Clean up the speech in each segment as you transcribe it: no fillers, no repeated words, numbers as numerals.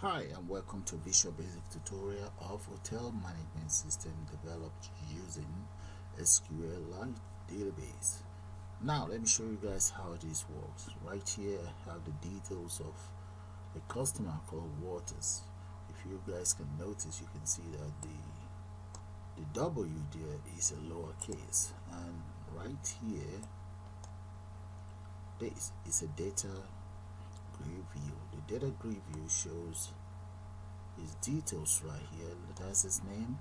Hi and welcome to Visual Basic tutorial of hotel management system developed using SQLite Database. Now let me show you guys how this works. Right here I have the details of a customer called Waters. If you guys can notice, you can see that the W there is a lowercase, and right here this is a data grid view. The data grid view shows his details right here. That's his name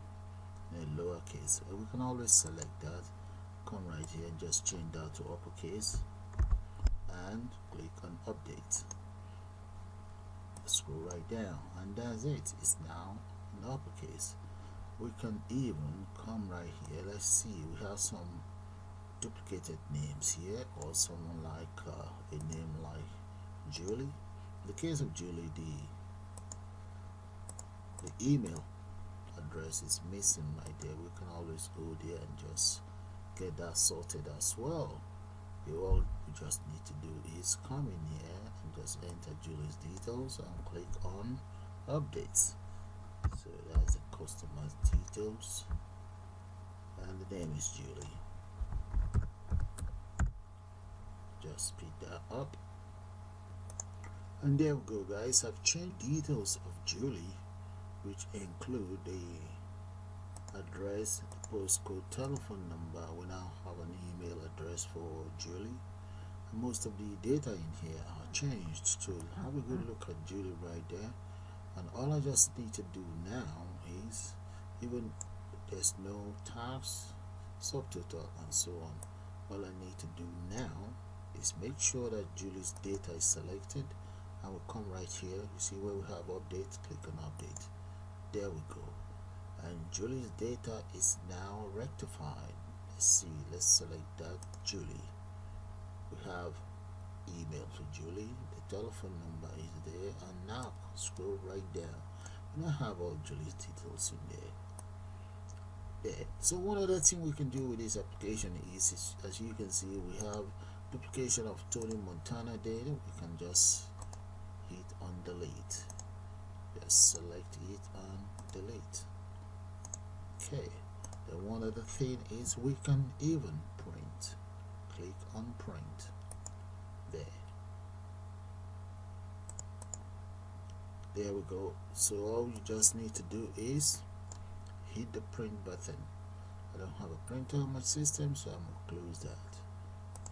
in lowercase. We can always select that, come right here and just change that to uppercase and click on update. Scroll right down and that's it. It's now in uppercase. We can even come right here. Let's see, we have some duplicated names here, or someone like a name like Julie. In the case of Julie, the email address is missing right there. We can always go there and just get that sorted as well. All we just need to do is come in here and just enter Julie's details and click on updates. So that's the customer's details and the name is Julie. Just speed that up and there we go, guys. I've changed details of Julie, which include the address, the postcode, telephone number. We now have an email address for Julie, and most of the data in here are changed. To have a good look at Julie right there, and all I just need to do now is, even there's no tax, subtotal and so on, all I need to do now is make sure that Julie's data is selected, and we'll come right here. You see where we have update, click on update. There we go, and Julie's data is now rectified. Let's see, let's select that Julie. We have email for Julie, the telephone number is there, and now scroll right down and I have all Julie's details in there. So one other thing we can do with this application is, as you can see, we have duplication of Tony Montana data. We can just hit on delete. Just select it and delete. Okay, then one other thing is we can even print. Click on print. There we go. So all you just need to do is hit the print button. I don't have a printer on my system, so I'm gonna close that.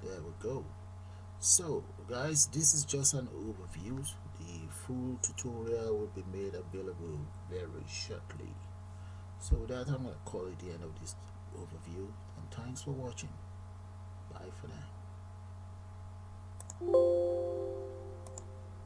There we go. So guys, this is just an overview. The full tutorial will be made available very shortly. So with that, I'm going to call it the end of this overview, and thanks for watching. Bye for now.